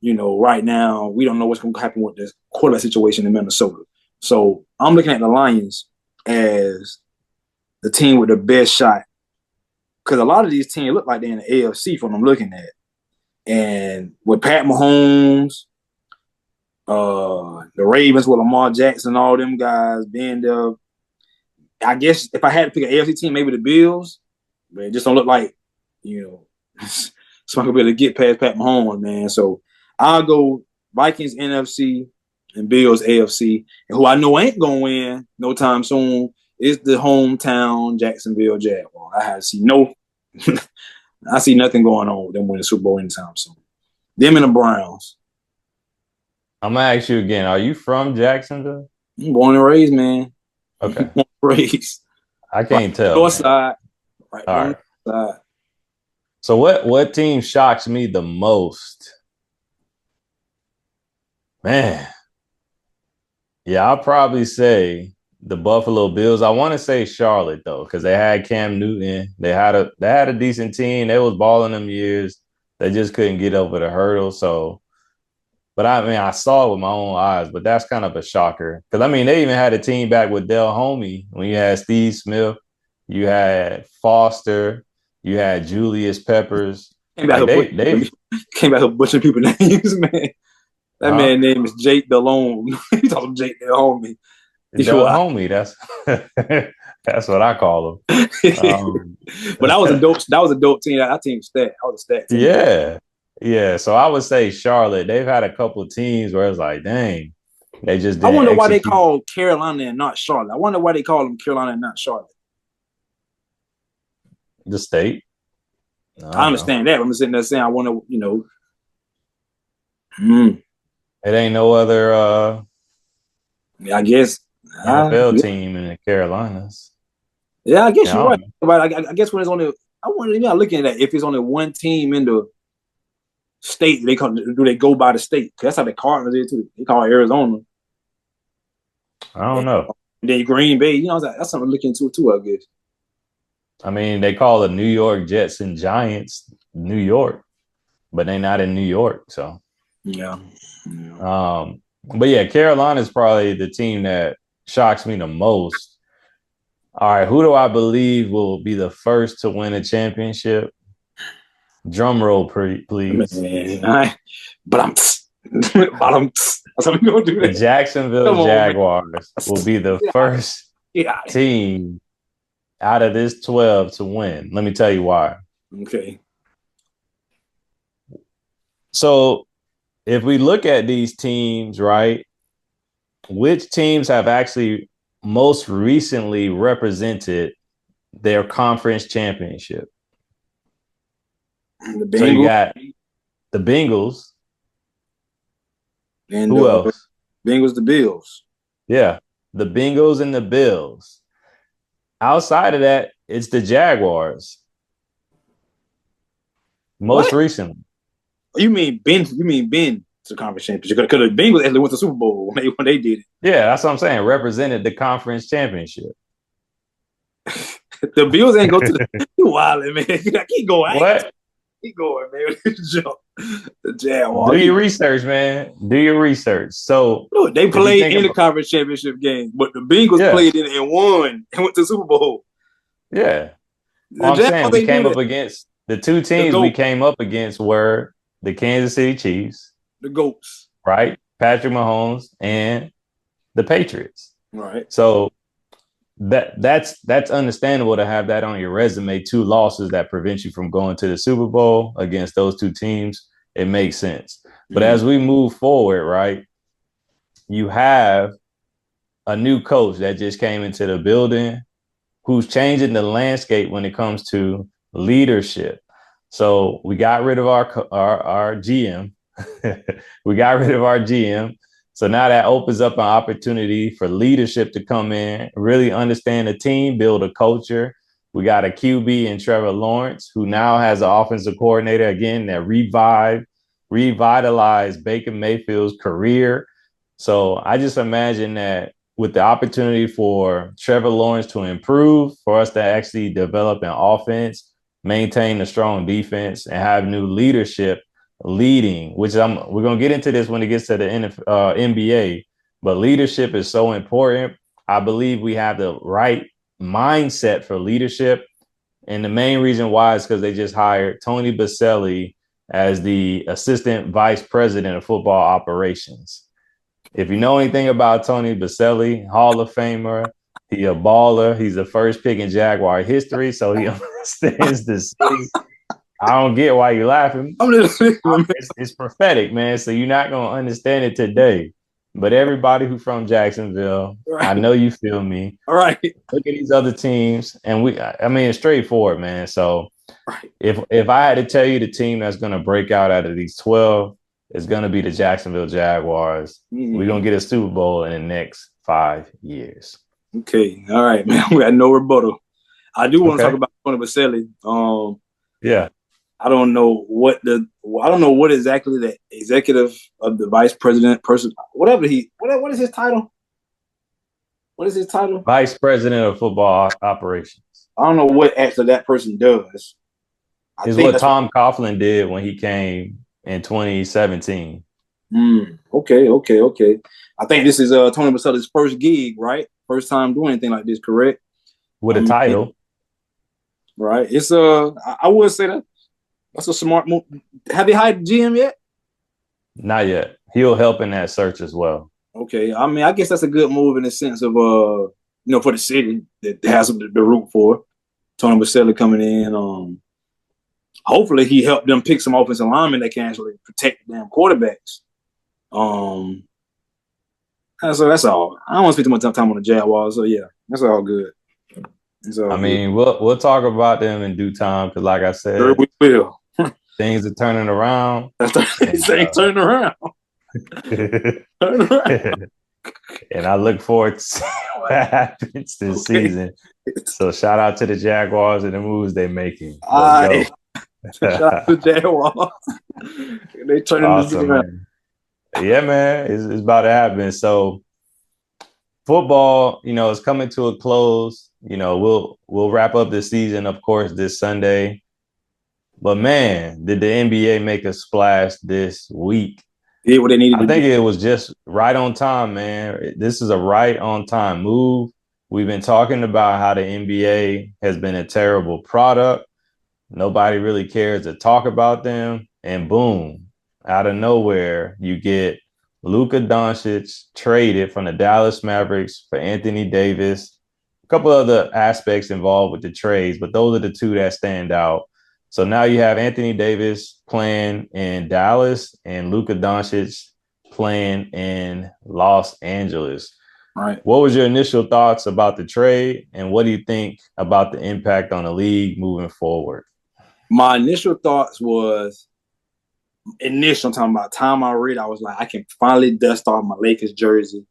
right now, we don't know what's going to happen with this quarterback situation in Minnesota. So I'm looking at the Lions as the team with the best shot. Because a lot of these teams look like they're in the AFC from what I'm looking at. And with Pat Mahomes, the Ravens with Lamar Jackson, all them guys being there, I guess if I had to pick an AFC team, maybe the Bills, but it just don't look like, someone could be able to get past Pat Mahomes, man. So I'll go Vikings NFC and Bills AFC. And who I know ain't going to win no time soon is the hometown Jacksonville Jaguars. I see nothing going on with them winning the Super Bowl anytime soon. Them and the Browns. I'm going to ask you again. Are you from Jacksonville? I'm born and raised, man. Okay. Born and raised. I can't tell. North side. Right. All right. Side. So what team shocks me the most? Man. Yeah, I'll probably say the Buffalo Bills. I want to say Charlotte though, because they had Cam Newton. They had a decent team. They was balling them years. They just couldn't get over the hurdle. So, but I saw it with my own eyes. But that's kind of a shocker because they even had a team back with Del Homey when you had Steve Smith, you had Foster, you had Julius Peppers. Came back here butchering people's names, man. That man's name is Jake Delhomme. You talking Jake Delhomme. Del Homey, that's That's what I call them. But that was a dope. That was a dope team. That team stat. I was a stat team. Yeah. Yeah. So I would say Charlotte, they've had a couple of teams where it's like, dang, they just I didn't wonder why they execute. call Carolina and not Charlotte. I wonder why they call them Carolina and not Charlotte. The state. I I don't know. understand that. I'm sitting there saying I want to, It ain't no other I guess. NFL team in the Carolinas. Yeah, I guess Yeah, you're I right. don't know. But I guess when it's only, I wonder, looking at that, if it's only one team in the state, do they go by the state? That's how the Cardinals did too. They call Arizona. I don't know. Then Green Bay, that's something to look into too, I guess. I mean, they call the New York Jets and Giants New York, but they're not in New York. So, Yeah. But yeah, Carolina is probably the team that shocks me the most. All right, who do I believe will be the first to win a championship? Drum roll, please. Man, but I'm that's how we gonna do The that. Jacksonville Jaguars will be the first team out of this 12 to win. Let me tell you why. Okay. So if we look at these teams, right, which teams have actually most recently represented their conference championship? The Bengals. So you got the Bengals. And who else? Bengals, the Bills. Yeah, the Bengals and the Bills. Outside of that, it's the Jaguars. Most recently. You mean Ben to conference championship? Because the Bengals actually went to Super Bowl when they did it. Yeah, that's what I'm saying. Represented the conference championship. The Bills ain't go to the wildin', man. Keep going. What? Keep going, man. The Jaguars. Do your research, man. Do your research. So look, they played in the conference championship game, but the Bengals played in it and won and went to the Super Bowl. Yeah. Well, I'm saying we came up against the two teams we came up against were the Kansas City Chiefs, the GOATs, right? Patrick Mahomes and the Patriots. Right. So that's understandable to have that on your resume. 2 losses that prevent you from going to the Super Bowl against those 2 teams. It makes sense. But as we move forward, right, you have a new coach that just came into the building who's changing the landscape when it comes to leadership. So we got rid of our GM. We got rid of our GM. So now that opens up an opportunity for leadership to come in, really understand the team, build a culture. We got a QB in Trevor Lawrence, who now has an offensive coordinator, again, that revitalized Baker Mayfield's career. So I just imagine that with the opportunity for Trevor Lawrence to improve, for us to actually develop an offense, maintain a strong defense, and have new leadership leading, which we're going to get into this when it gets to the NBA, but leadership is so important. I believe we have the right mindset for leadership. And the main reason why is because they just hired Tony Baselli as the assistant vice president of football operations. If you know anything about Tony Baselli, Hall of Famer, he's a baller. He's the first pick in Jaguar history, so he understands the city. I don't get why you're laughing. It's prophetic, man. So you're not going to understand it today. But everybody who's from Jacksonville, right. I know you feel me. All right. Look at these other teams. And it's straightforward, man. So if I had to tell you the team that's going to break out of these 12, it's going to be the Jacksonville Jaguars. We're going to get a Super Bowl in the next 5 years. Okay. All right, man. We got no rebuttal. I do want to talk about Tony Baselli. Yeah. I don't know what exactly the executive of the vice president person, what is his title? What is his title? Vice president of football operations. I don't know what actually that person does. Is what Tom Coughlin did when he came in 2017. Okay. I think this is Tony Baselli's first gig, right? First time doing anything like this, correct? With a title. Right. It's I would say that's a smart move. Have they hired GM yet? Not yet. He'll help in that search as well. Okay. I mean, I guess that's a good move in the sense of for the city that has the root for. Tony Baselli coming in. Hopefully he helped them pick some offensive linemen that can actually protect the damn quarterbacks. So that's all. I don't want to spend too much time on the Jaguars. So yeah, that's all good. I mean, we'll talk about them in due time because, like I said, we will. Things are turning around. Turning around. Turn around. And I look forward to seeing what happens this season. So shout out to the Jaguars and the moves they're making. Let's go. Shout out to the Jaguars. They turning awesome, man. Yeah, man, it's about to happen. So football, is coming to a close. We'll wrap up the season, of course, this Sunday. But man, did the NBA make a splash this week? Did what they needed to do. I think it was just right on time, man. This is a right on time move. We've been talking about how the NBA has been a terrible product. Nobody really cares to talk about them. And boom, out of nowhere, you get Luka Doncic traded from the Dallas Mavericks for Anthony Davis. A couple other aspects involved with the trades, but those are the two that stand out. So now you have Anthony Davis playing in Dallas and Luka Doncic playing in Los Angeles. Right. What was your initial thoughts about the trade, and what do you think about the impact on the league moving forward? My initial thoughts was, I'm talking about time I read, I was like, I can finally dust off my Lakers jersey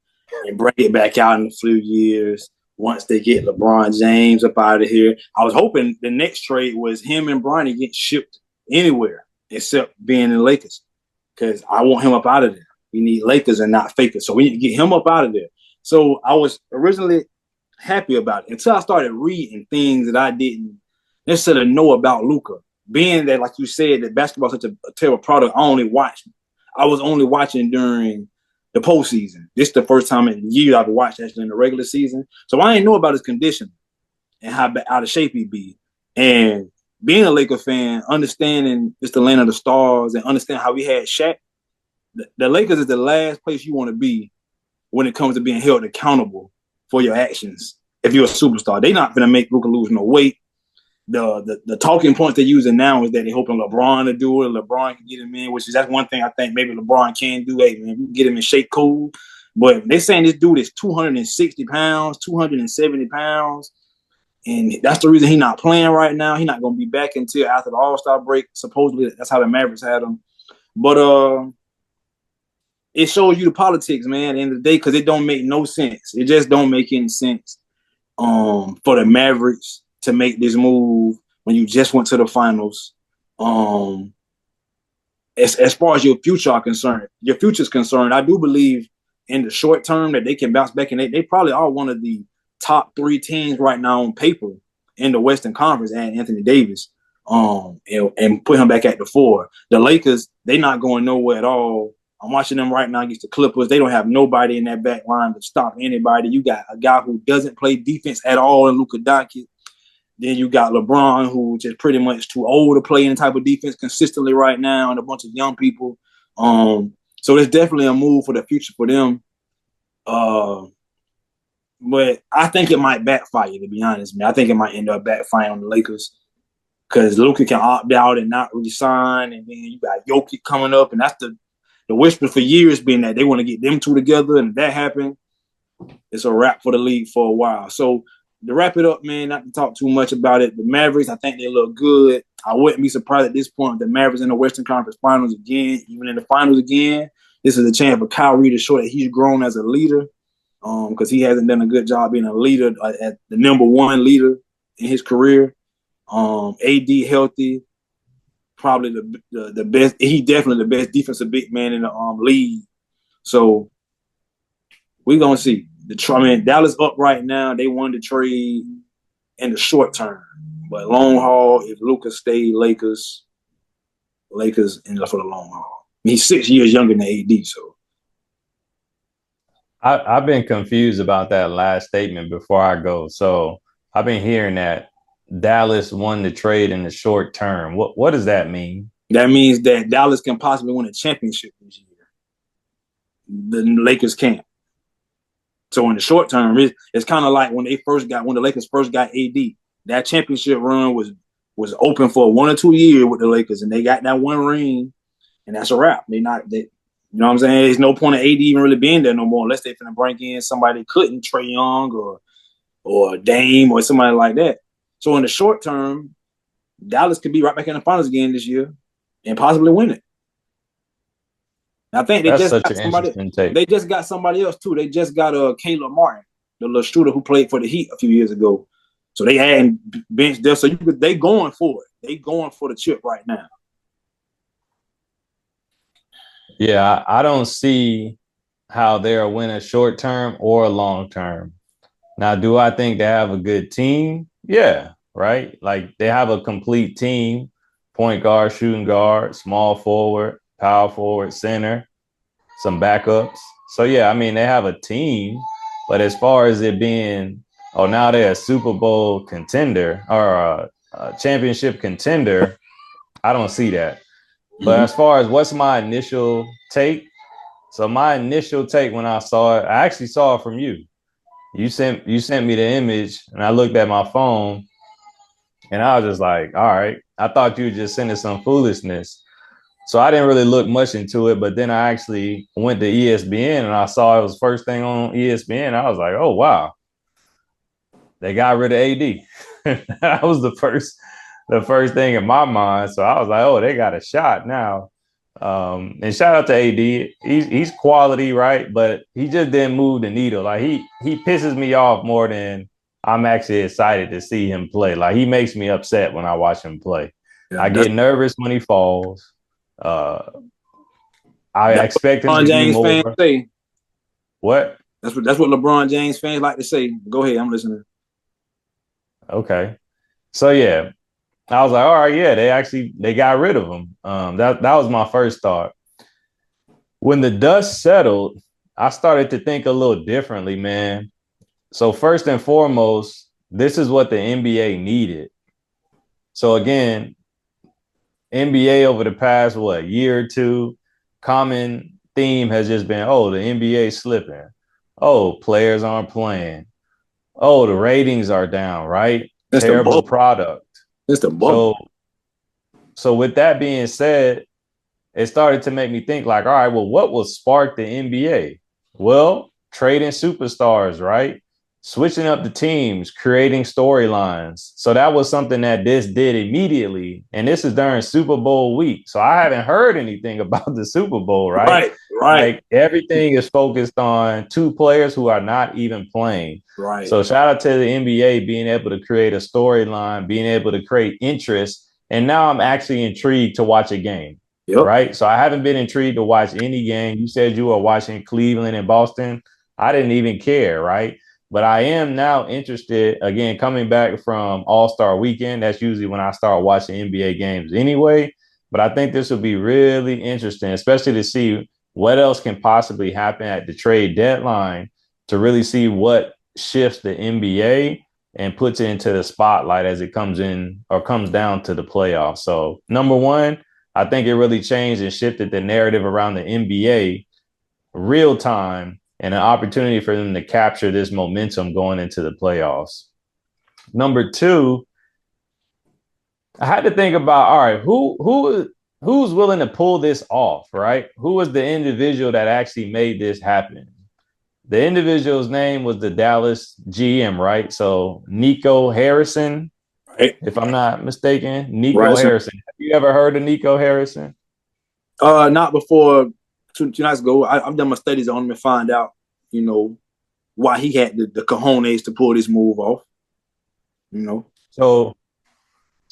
and bring it back out in a few years. Once they get LeBron James up out of here, I was hoping the next trade was him and Bronny getting shipped anywhere except being in Lakers, because I want him up out of there. We need Lakers and not Fakers, so we need to get him up out of there. So I was originally happy about it until I started reading things that I didn't necessarily know about Luka. Being that, like you said, that basketball is such a terrible product, I was only watching during the postseason. This is the first time in years I've watched actually in the regular season. So I didn't know about his condition and how out of shape he'd be. And being a Laker fan, understanding it's the land of the stars and understand how we had Shaq, the Lakers is the last place you want to be when it comes to being held accountable for your actions. If you're a superstar, they're not going to make Luka lose no weight. The talking points they're using now is that they're hoping LeBron to do it. LeBron can get him in, that's one thing I think maybe LeBron can do. Hey, man, we can get him in shape, cool. But they're saying this dude is 260 pounds, 270 pounds. And that's the reason he's not playing right now. He's not going to be back until after the All-Star break. Supposedly, that's how the Mavericks had him. But it shows you the politics, man, at the end of the day, because it don't make no sense. It just don't make any sense for the Mavericks to make this move when you just went to the finals. As far as your future is concerned, I do believe in the short term that they can bounce back, and they probably are one of the top 3 teams right now on paper in the Western Conference, and Anthony Davis, and put him back at the 4. The Lakers, they're not going nowhere at all. I'm watching them right now against the Clippers. They don't have nobody in that back line to stop anybody. You got a guy who doesn't play defense at all in Luka Doncic. Then you got LeBron, who just pretty much too old to play any type of defense consistently right now, and a bunch of young people. So it's definitely a move for the future for them. But I think it might backfire, to be honest, man. I think it might end up backfiring on the Lakers because Luka can opt out and not re-sign, and then you got Jokic coming up, and that's the whisper for years being that they want to get them two together, and if that happened, it's a wrap for the league for a while. So to wrap it up, man, not to talk too much about it, the Mavericks, I think they look good. I wouldn't be surprised at this point if the Mavericks in the Western Conference Finals again, even in the finals again. This is a chance for Kyrie to show that he's grown as a leader, because he hasn't done a good job being a leader, at the number 1 leader in his career. AD healthy, probably the best. He's definitely the best defensive big man in the league. So we're going to see. Dallas up right now. They won the trade in the short term. But long haul, if Luka stayed, Lakers end up for the long haul. He's 6 years younger than AD, so. I've been confused about that last statement before I go. So I've been hearing that Dallas won the trade in the short term. What does that mean? That means that Dallas can possibly win a championship this year. The Lakers can't. So in the short term, it's kind of like when the Lakers first got AD. That championship run was open for 1 or 2 years with the Lakers, and they got that one ring, and that's a wrap. You know what I'm saying? There's no point of AD even really being there no more unless they're going to bring in somebody that couldn't, Trae Young or Dame or somebody like that. So in the short term, Dallas could be right back in the finals again this year and possibly win it. I think that's such an interesting take. They just got somebody else too. They just got Caleb Martin, the little shooter who played for the Heat a few years ago. So they had bench there. So they going for it. They going for the chip right now. Yeah, I don't see how they're a winner short term or long term. Now, do I think they have a good team? Yeah, right. Like they have a complete team: point guard, shooting guard, small forward, power forward, center, some backups. So yeah, I mean they have a team, but as far as it being, oh, now they're a Super Bowl contender or a championship contender, I don't see that. But as far as what's my initial take, so my initial take when I saw it, I actually saw it from you. You sent me the image, and I looked at my phone, and I was just like, all right. I thought you were just sending some foolishness. So I didn't really look much into it, but then I actually went to ESPN and I saw it was first thing on ESPN. I was like, oh, wow. They got rid of AD. That was the first thing in my mind. So I was like, oh, they got a shot now. And shout out to AD. He's quality, right? But he just didn't move the needle. Like he pisses me off more than I'm actually excited to see him play. Like he makes me upset when I watch him play. Yeah, I get nervous when he falls. I expect him to do more. Fans say. What? That's what LeBron James fans like to say. Go ahead, I'm listening. Okay. So yeah, I was like, all right, yeah, they got rid of him. That was my first thought. When the dust settled, I started to think a little differently, man. So first and foremost, this is what the NBA needed. So again, NBA over the past, year or two, common theme has just been, oh, the NBA slipping. Oh, players aren't playing. Oh, the ratings are down, right? That's terrible product. That's the bubble. So with that being said, it started to make me think like, all right, well, what will spark the NBA? Well, trading superstars, right? Switching up the teams, creating storylines. So that was something that this did immediately. And this is during Super Bowl week. So I haven't heard anything about the Super Bowl, right? Right. Like everything is focused on two players who are not even playing. Right. So shout out to the NBA being able to create a storyline, being able to create interest. And now I'm actually intrigued to watch a game. Yep. Right. So I haven't been intrigued to watch any game. You said you were watching Cleveland and Boston. I didn't even care. Right. But I am now interested, again, coming back from All-Star Weekend. That's usually when I start watching NBA games anyway. But I think this will be really interesting, especially to see what else can possibly happen at the trade deadline to really see what shifts the NBA and puts it into the spotlight as it comes in or comes down to the playoffs. So, number one, I think it really changed and shifted the narrative around the NBA real time and an opportunity for them to capture this momentum going into the playoffs. Number two, I had to think about, all right, who's willing to pull this off, right? Who was the individual that actually made this happen? The individual's name was the Dallas GM, right? So Nico Harrison, right, if I'm not mistaken. Nico Harrison. Have you ever heard of Nico Harrison? Not before 2 nights ago. I've done my studies on him and find out, why he had the cojones to pull this move off. So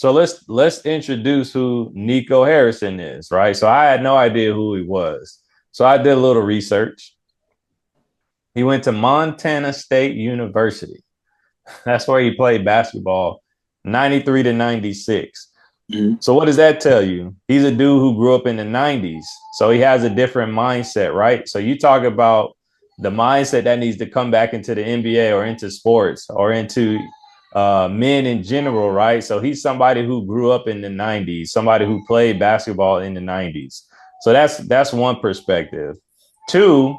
let's introduce who Nico Harrison is, right? So I had no idea who he was. So I did a little research. He went to Montana State University. That's where he played basketball, 93 to 96. Mm-hmm. So what does that tell you? He's a dude who grew up in the 90s. So he has a different mindset, right? So you talk about the mindset that needs to come back into the NBA or into sports or into men in general, right? So he's somebody who grew up in the 90s, somebody who played basketball in the 90s. So that's one perspective. Two,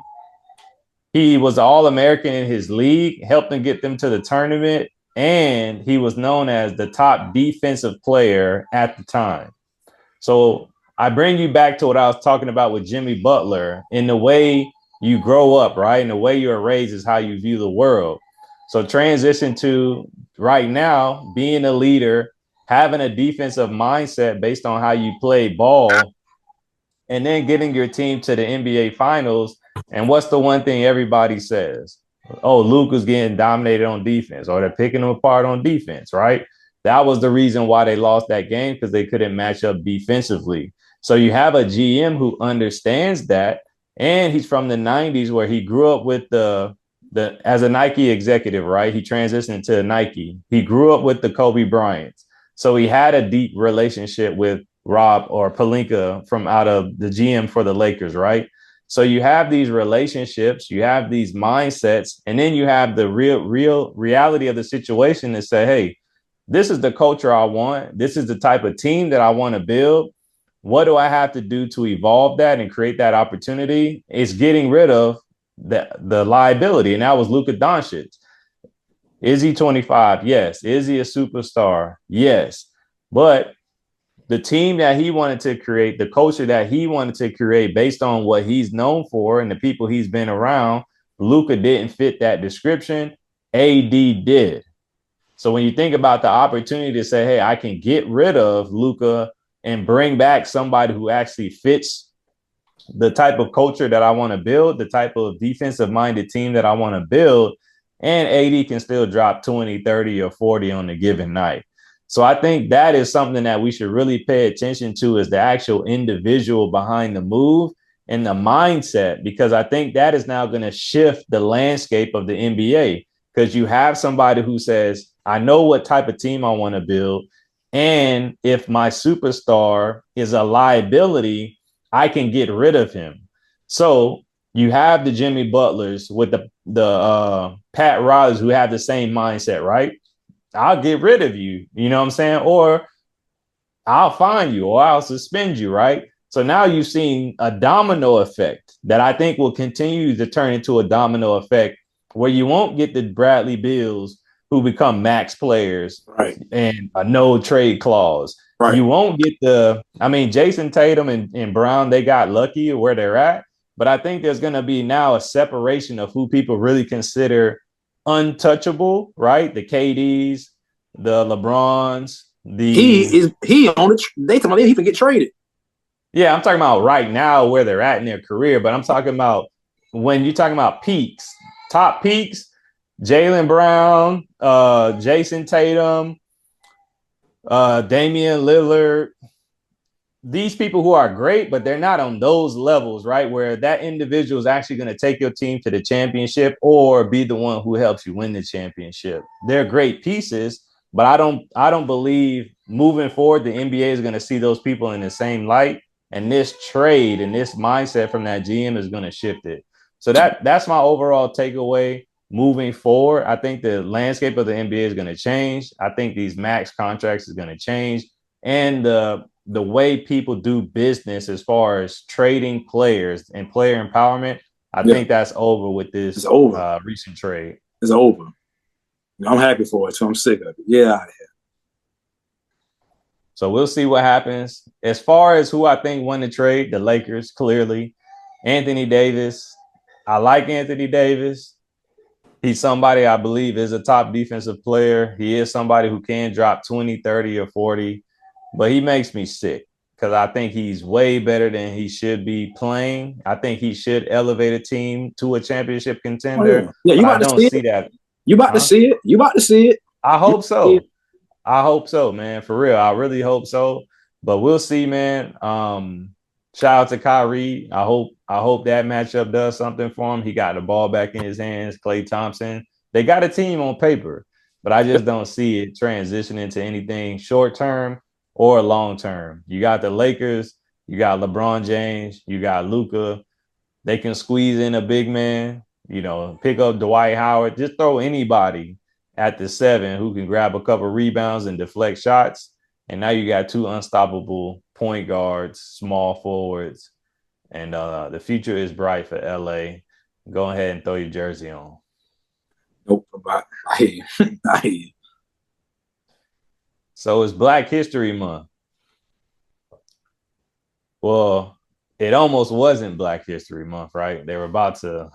He was All-American in his league, helped them get them to the tournament, and he was known as the top defensive player at the time. So I bring you back to what I was talking about with Jimmy Butler. In the way you grow up, right? And the way you're raised is how you view the world. So transition to right now, being a leader, having a defensive mindset based on how you play ball, and then getting your team to the NBA finals. And what's the one thing everybody says? Oh, Luka's getting dominated on defense, or they're picking him apart on defense, right? That was the reason why they lost that game, because they couldn't match up defensively. So you have a GM who understands that, and he's from the 90s where he grew up with the as a Nike executive, right? He transitioned to Nike. He grew up with the Kobe Bryants. So he had a deep relationship with Rob or Pelinka from out of the GM for the Lakers, right? So you have these relationships, you have these mindsets, and then you have the real reality of the situation to say, hey, this is the culture I want. This is the type of team that I want to build. What do I have to do to evolve that and create that opportunity? It's getting rid of the liability. And that was Luka Doncic. Is he 25? Yes. Is he a superstar? Yes. But the team that he wanted to create, the culture that he wanted to create based on what he's known for and the people he's been around, Luka didn't fit that description. AD did. So when you think about the opportunity to say, hey, I can get rid of Luka and bring back somebody who actually fits the type of culture that I want to build, the type of defensive minded team that I want to build, and AD can still drop 20, 30, or 40 on a given night. So I think that is something that we should really pay attention to, is the actual individual behind the move and the mindset, because I think that is now going to shift the landscape of the NBA, because you have somebody who says, I know what type of team I want to build. And if my superstar is a liability, I can get rid of him. So you have the Jimmy Butlers with the Pat Riley's who have the same mindset, right? I'll get rid of you, you know what I'm saying? Or I'll fine you, or I'll suspend you, right? So now you've seen a domino effect that I think will continue to turn into a domino effect where you won't get the Bradley Bills who become max players, right, and a no trade clause. right. You won't get Jason Tatum and Brown, they got lucky where they're at. But I think there's going to be now a separation of who people really consider untouchable, right? The KDs, the LeBrons, He on it. They talking about he can get traded. yeah, I'm talking about right now where they're at in their career, but I'm talking about when you're talking about peaks, top peaks, Jaylen Brown, Jason Tatum, Damian Lillard, these people who are great, but they're not on those levels, right? Where that individual is actually going to take your team to the championship or be the one who helps you win the championship. They're great pieces, but I don't believe moving forward the NBA is going to see those people in the same light. And this trade and this mindset from that GM is going to shift it. So that's my overall takeaway moving forward. I think the landscape of the NBA is going to change. I think these max contracts is going to change, and the way people do business as far as trading players and player empowerment, I think that's over with this recent trade. It's over. I'm happy for it, so I'm sick of it. Yeah, out of here. So we'll see what happens. As far as who I think won the trade, the Lakers, clearly. Anthony Davis. I like Anthony Davis. He's somebody I believe is a top defensive player. He is somebody who can drop 20, 30, or 40, but he makes me sick because I think he's way better than he should be playing. I think he should elevate a team to a championship contender. Yeah, you but I about to don't see see it. that. You about to see it. You about to see it. I hope so. I hope so, man. For real. I really hope so. But we'll see, man. Shout out to Kyrie. I hope that matchup does something for him. He got the ball back in his hands. Klay Thompson. They got a team on paper, but I just don't see it transitioning to anything short term or long term. You got the Lakers, you got LeBron James, you got Luka. They can squeeze in a big man, pick up Dwight Howard, just throw anybody at the 7 who can grab a couple rebounds and deflect shots. And now you got 2 unstoppable point guards, small forwards, and the future is bright for LA. go ahead and throw your jersey on. Nope. I hear you. I hear you. So it's Black History Month. Well, it almost wasn't Black History Month, right? They were about to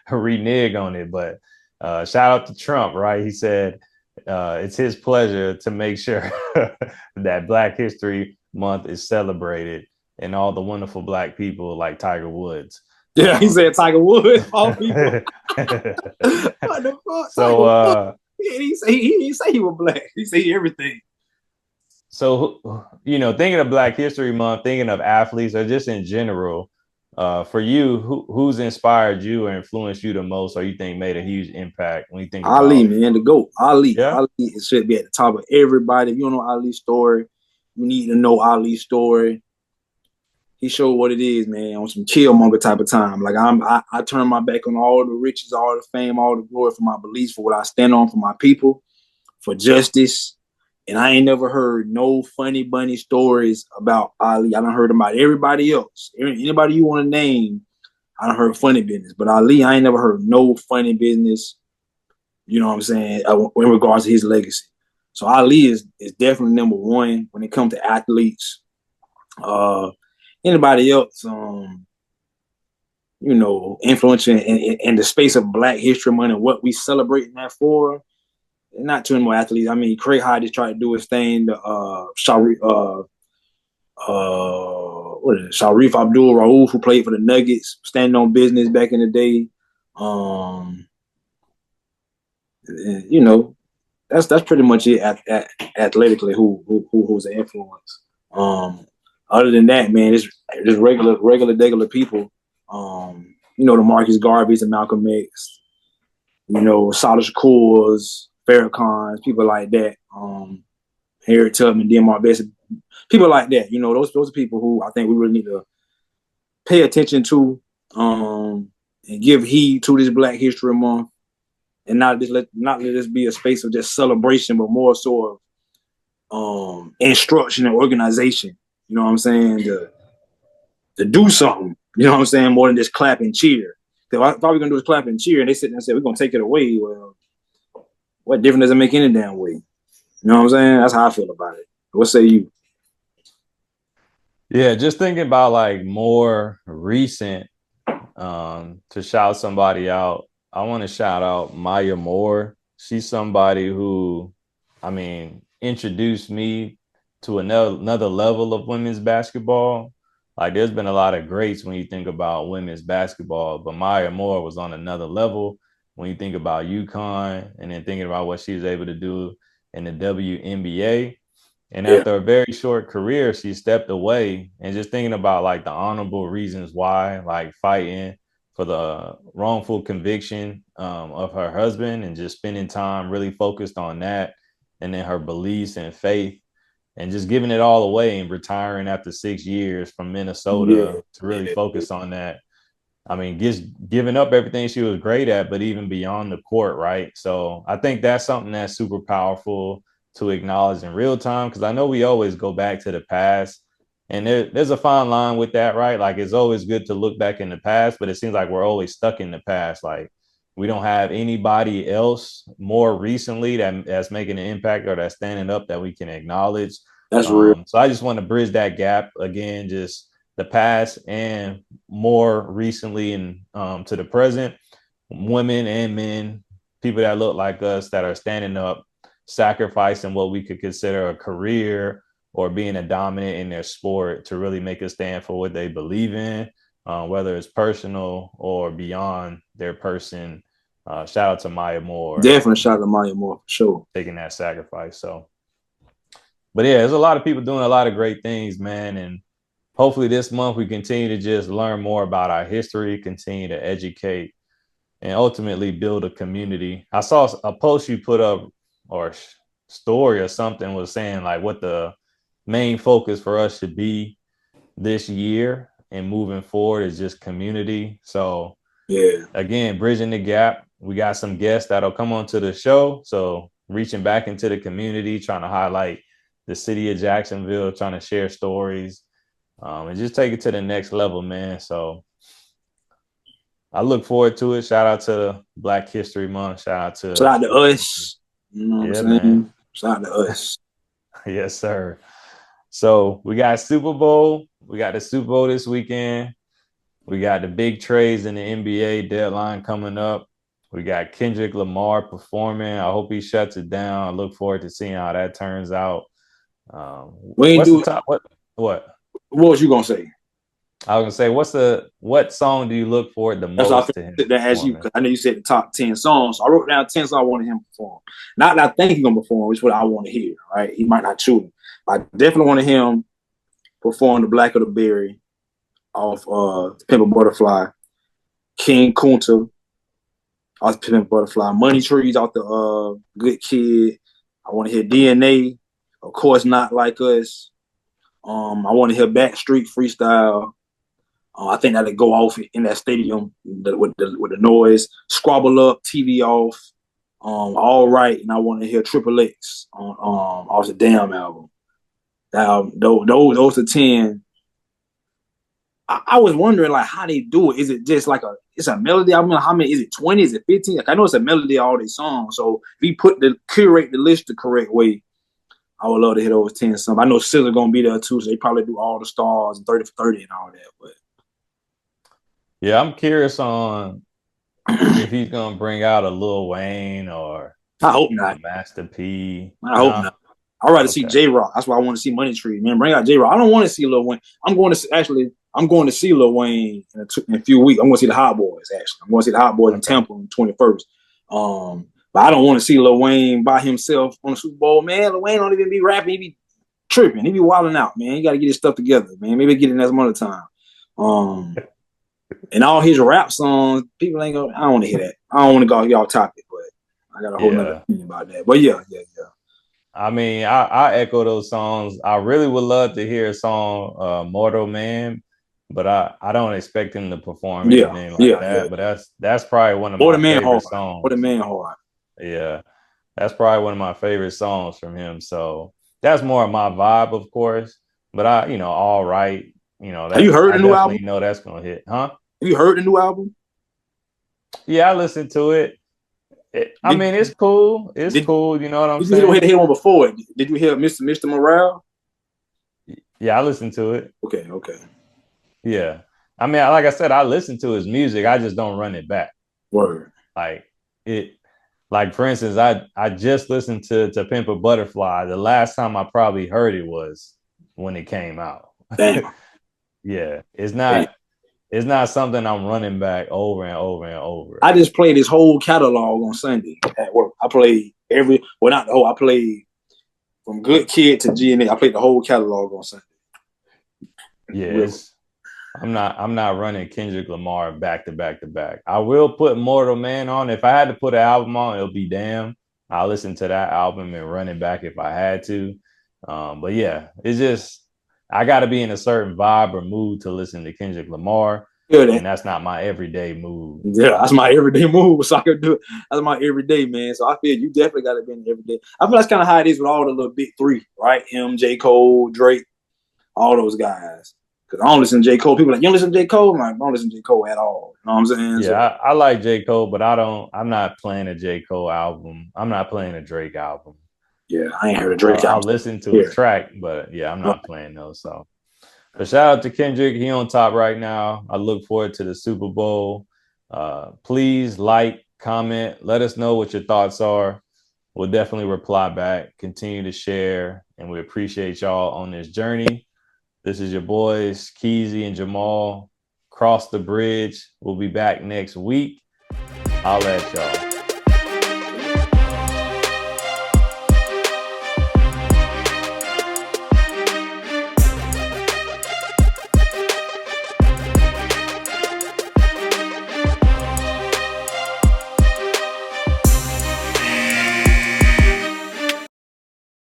renege on it, but shout out to Trump, right? He said it's his pleasure to make sure that Black History Month is celebrated and all the wonderful Black people like Tiger Woods. Yeah, he said Tiger Woods. All people. What the fuck, so, Tiger Woods? He didn't say he was black. He said everything. Thinking of Black History Month, thinking of athletes, or just in general, for you, who's inspired you or influenced you the most, or you think made a huge impact when you think Ali, about? man, the GOAT. Ali. Yeah, Ali should be at the top of everybody. If you don't know Ali's story, you need to know Ali's story. He showed what it is, man, on some Killmonger type of time. Like I turn my back on all the riches, all the fame, all the glory for my beliefs, for what I stand on, for my people, for justice. And I ain't never heard no funny bunny stories about Ali. I done heard about everybody else. Anybody you want to name, I done heard funny business. But Ali, I ain't never heard no funny business, you know what I'm saying, in regards to his legacy. So Ali is definitely number one when it comes to athletes. Anybody else, influential in the space of Black History Month and what we celebrating that for. Not too many more athletes. I mean, Craig Hodges tried to do his thing. Sharif Abdul Rauf, who played for the Nuggets, standing on business back in the day. You know, that's pretty much it. Athletically, who's an influence. Other than that, man, it's just regular people. The Marcus Garveys and Malcolm X. Sada Shakur's, Farrakhan's, people like that. Harriet Tubman, Demar Best, people like that. Those are people who I think we really need to pay attention to, and give heed to this Black History Month, and not let this be a space of just celebration, but more so of instruction and organization. You know what I'm saying? To do something. You know what I'm saying? More than just clap and cheer. If all we're gonna do is clap and cheer, and they sit there and say we're gonna take it away, well, what difference does it make any damn way? You know what I'm saying? That's how I feel about it. What say you? yeah. Just thinking about like more recent, to shout somebody out. I want to shout out Maya Moore. She's somebody who, I mean, introduced me to another level of women's basketball. Like, there's been a lot of greats when you think about women's basketball, but Maya Moore was on another level when you think about UConn and then thinking about what she was able to do in the WNBA. And Yeah, after a very short career, she stepped away, and just thinking about like the honorable reasons why, like fighting for the wrongful conviction of her husband and just spending time really focused on that, and then her beliefs and faith, and just giving it all away and retiring after 6 years from yeah, Minnesota to really yeah. focus on that. I mean, just giving up everything she was great at, but even beyond the court, right? So I think that's something that's super powerful to acknowledge in real time, because I know we always go back to the past, and there's a fine line with that, right? Like, it's always good to look back in the past, but it seems like we're always stuck in the past. Like, we don't have anybody else more recently that's making an impact or that's standing up that we can acknowledge. That's real. So I just want to bridge that gap again, just the past and more recently and to the present, women and men, people that look like us that are standing up, sacrificing what we could consider a career or being a dominant in their sport to really make a stand for what they believe in, whether it's personal or beyond their person. Shout out to Maya Moore, Definitely shout out to Maya Moore for sure. taking that sacrifice. So, but yeah, there's a lot of people doing a lot of great things, man. And hopefully this month we continue to just learn more about our history, continue to educate, and ultimately build a community. I saw a post you put up, or story or something, was saying like what the main focus for us should be this year and moving forward is just community. So Yeah, again, bridging the gap. We got some guests that'll come onto the show. So reaching back into the community, trying to highlight the city of Jacksonville, trying to share stories, and just take it to the next level, man. So I look forward to it. Shout out to Black History Month. Shout out Shout out to to us. You know what I'm yeah, man. saying? Shout out to us. Yes, sir. So we got Super Bowl. We got the Super Bowl this weekend. We got the big trades in the NBA deadline coming up. We got Kendrick Lamar performing. I hope he shuts it down. I look forward to seeing how that turns out. We ain't What's the do. top? What? What was you gonna say? I was gonna say, what song do you look forward the That's what I most think to him sit there as you, performing? because I know you said the top 10 songs. So I wrote down 10 songs I wanted him to perform. Not that I think he's gonna perform, it's what I want to hear, right? He might not choose. I definitely wanted him perform the Black of the Berry off Pimp a Butterfly, King Kunta off Pimp a Butterfly, Money Trees off the Good Kid. I want to hear DNA, of course, Not Like Us. I want to hear Backstreet Freestyle. I think that'll go off in that stadium with the noise. Squabble Up, TV Off, All Right, and I want to hear Triple X on off the Damn album. Those are 10. I was wondering like how they do it. Is it just like it's a melody? I mean, how many is it? 20? Is it 15? Like I know it's a melody all these songs. So if he curate the list the correct way, I would love to hear those 10 songs. I know SZA gonna be there too, so they probably do all the stars and 30 for 30 and all that. But Yeah, I'm curious on if he's gonna bring out a Lil Wayne or I hope a not. Master P. I hope No, not. I'd rather see okay, J Rock. That's why I want to see Money Tree. Man, bring out J Rock. I don't want to see Lil Wayne. I'm going to see Lil Wayne in a few weeks. I'm going to see the Hot Boys. Actually, I'm going to see the Hot Boys in okay. Tampa on the 21st. But I don't want to see Lil Wayne by himself on the Super Bowl. Man, Lil Wayne don't even be rapping. He be tripping. He be wilding out. Man, he got to get his stuff together. Man, maybe get it next month of time. And all his rap songs, people ain't gonna. I don't want to hear that. I don't want to go y'all topic, but I got a whole nother Yeah. opinion about that. But yeah. I mean, I echo those songs. I really would love to hear a song, Mortal Man, but I don't expect him to perform anything like that. But that's probably one of Or the my man hard. favorite Or the songs. man hard. Yeah, that's probably one of my favorite songs from him. So that's more of my vibe, of course. But all right, Have you that heard I the new album? definitely know that's gonna hit, huh? Have you heard the new album? Yeah, I listened to it. I mean, it's cool. It's Did cool. You know what I'm did you hear saying? the one before it? Did you hear Mr. Morale? Yeah, I listened to it. Okay. Yeah. I mean, like I said, I listen to his music. I just don't run it back. Word. Like it, like for instance, I just listened to Pimp a Butterfly. The last time I probably heard it was when it came out. Damn. Yeah. Damn. It's not something I'm running back over and over and over. I just played his whole catalog on Sunday at work. I played not the whole, I played from Good Kid to GNA. I played the whole catalog on Sunday. Yeah, I'm not running Kendrick Lamar back to back to back. I will put Mortal Man on. If I had to put an album on, it'll be Damn. I'll listen to that album and run it back if I had to. But yeah, it's just I got to be in a certain vibe or mood to listen to Kendrick Lamar, and that's not my everyday mood. Yeah, that's my everyday move. So I could do it. That's my everyday, man. So I feel you definitely got to be in everyday. I feel that's kind of how it is with all the little big three, right? Him, J. Cole, Drake, all those guys. Because I don't listen to J. Cole. People are like, you don't listen to J. Cole? I'm like, I don't listen to J. Cole at all. You know what I'm saying? Yeah, I like J. Cole, but I'm not playing a J. Cole album. I'm not playing a Drake album. Yeah, I ain't heard a Drake album. I'll listen to a track, but yeah, I'm not playing those. So, but shout out to Kendrick. He on top right now. I look forward to the Super Bowl. Please like, comment, let us know what your thoughts are. We'll definitely reply back. Continue to share, and we appreciate y'all on this journey. This is your boys, Keezy and Jahmal. Cross the bridge. We'll be back next week. I'll let y'all.